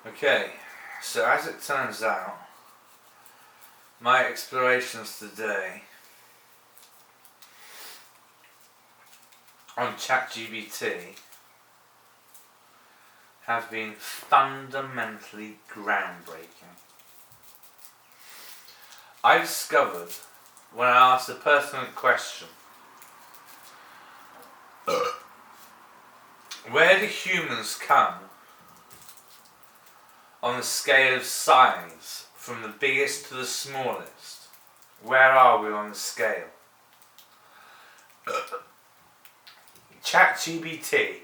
Okay, so as it turns out, my explorations today on ChatGPT have been fundamentally groundbreaking. I discovered when I asked a pertinent question, where do humans come on the scale of size from the biggest to the smallest? Where are we on the scale? ChatGPT,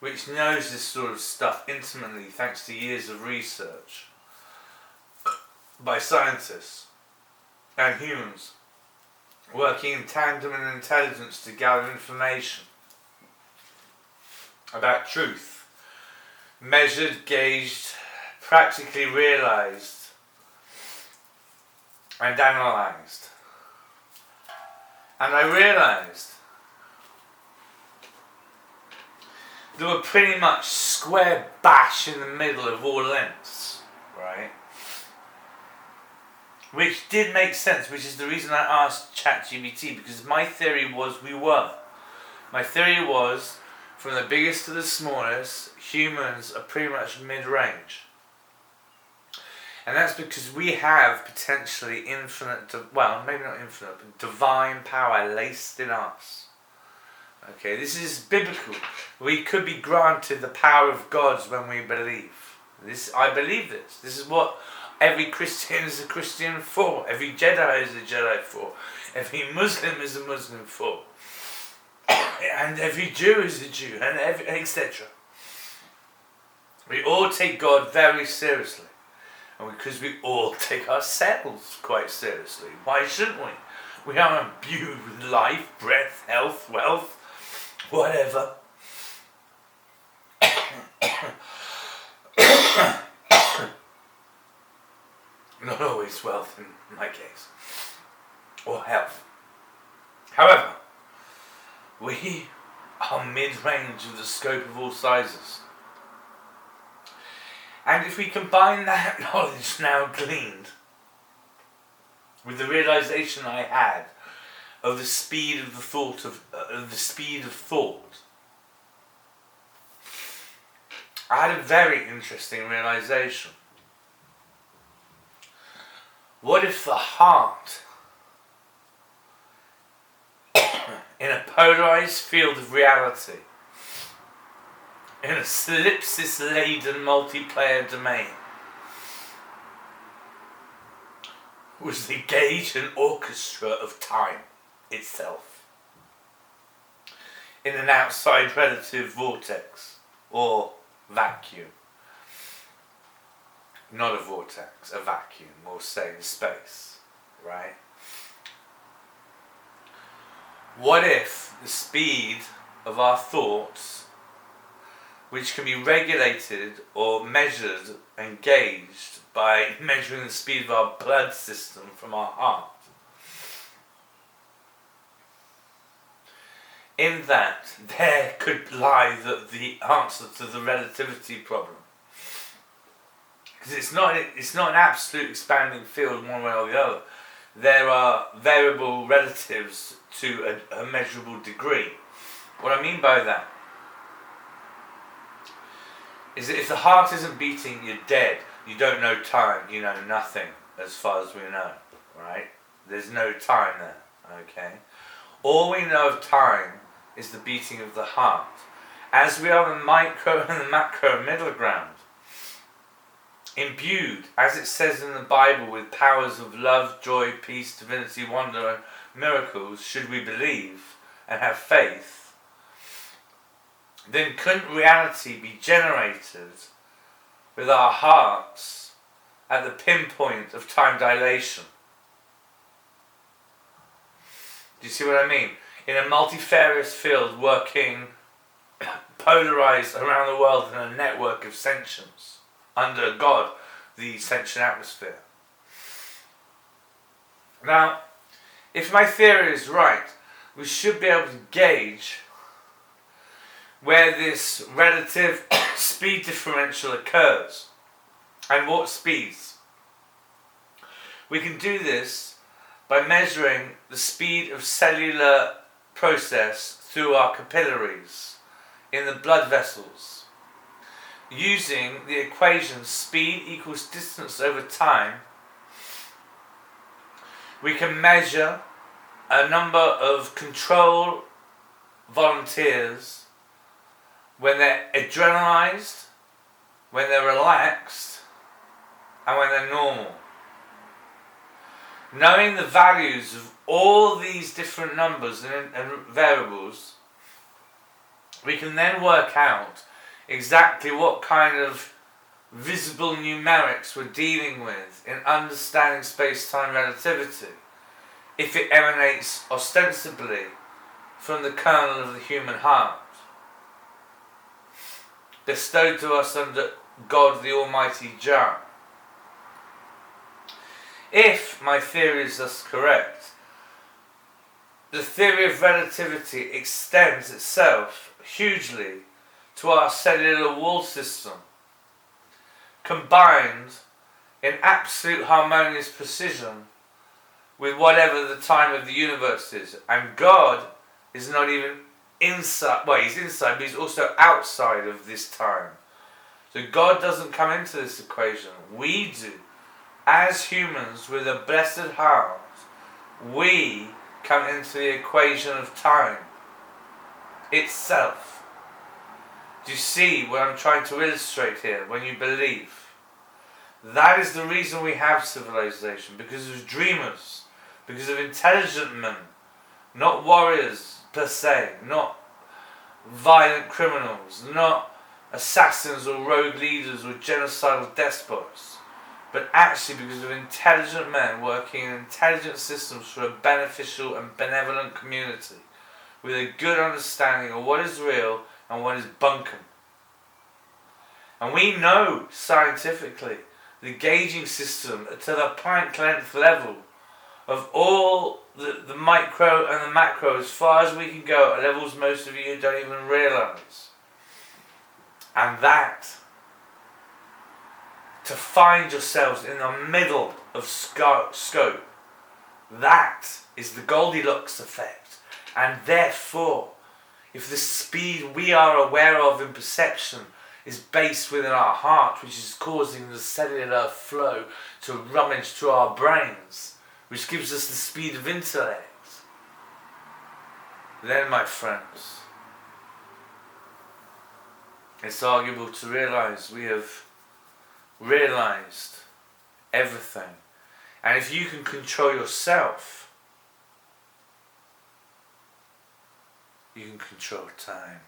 which knows this sort of stuff intimately thanks to years of research by scientists and humans working in tandem and intelligence to gather information about truth, measured, gauged, practically realized and analyzed. And I realized there were pretty much square bash in the middle of all lengths, right? Which did make sense, which is the reason I asked ChatGPT, because my theory was we were. My theory was, from the biggest to the smallest, humans are pretty much mid-range. And that's because we have potentially infinite, well, maybe not infinite, but divine power laced in us. Okay, this is biblical. We could be granted the power of gods when we believe. I believe this. This is what every Christian is a Christian for. Every Jedi is a Jedi for. Every Muslim is a Muslim for. And every Jew is a Jew, and etc. We all take God very seriously. And because we all take ourselves quite seriously. Why shouldn't we? We are imbued with life, breath, health, wealth, whatever. Not always wealth in my case. Or health. However, we are mid-range of the scope of all sizes. And if we combine that knowledge now gleaned with the realization I had of the speed of the thought I had a very interesting realization. What if the heart, in a polarized field of reality, in a solipsis-laden multiplayer domain, was the gauge and orchestra of time itself, in an outside relative vortex or vacuum? Not a vortex, a vacuum, or say in space, right? What if the speed of our thoughts, which can be regulated or measured and gauged by measuring the speed of our blood system from our heart, in that there could lie the answer to the relativity problem? Because it's not an absolute expanding field one way or the other. There are variable relatives to a measurable degree. What I mean by that is that if the heart isn't beating, you're dead. You don't know time, you know nothing, as far as we know, right? There's no time there, okay? All we know of time is the beating of the heart. As we are the micro and the macro middle ground, imbued, as it says in the Bible, with powers of love, joy, peace, divinity, wonder, and miracles, should we believe and have faith, then couldn't reality be generated with our hearts at the pinpoint of time dilation? Do you see what I mean? In a multifarious field working polarized around the world in a network of sentience, under God, the sentient atmosphere. Now, if my theory is right, we should be able to gauge where this relative speed differential occurs. And what speeds? We can do this by measuring the speed of cellular process through our capillaries in the blood vessels. Using the equation speed equals distance over time, we can measure a number of control volunteers when they're adrenalized, when they're relaxed, and when they're normal. Knowing the values of all these different numbers and variables, we can then work out exactly what kind of visible numerics we're dealing with in understanding space-time relativity, if it emanates ostensibly from the kernel of the human heart, bestowed to us under God the Almighty Jah. If my theory is thus correct, the theory of relativity extends itself hugely to our cellular wall system, combined in absolute harmonious precision with whatever the time of the universe is. And God is not even inside, well, he's inside, but he's also outside of this time. So God doesn't come into this equation. We do. As humans with a blessed heart, we come into the equation of time itself. Do you see what I'm trying to illustrate here when you believe? That is the reason we have civilization, because of dreamers, because of intelligent men, not warriors per se, not violent criminals, not assassins or rogue leaders or genocidal despots, but actually because of intelligent men working in intelligent systems for a beneficial and benevolent community with a good understanding of what is real and what is bunkum. And we know scientifically the gauging system to the Planck length level of all the micro and the macro, as far as we can go at levels most of you don't even realise. And that, to find yourselves in the middle of scope, that is the Goldilocks effect. And therefore, if the speed we are aware of in perception is based within our heart, which is causing the cellular flow to rummage through our brains, which gives us the speed of intellect, then, my friends, it's arguable to realise we have realised everything. And if you can control yourself, you can control time.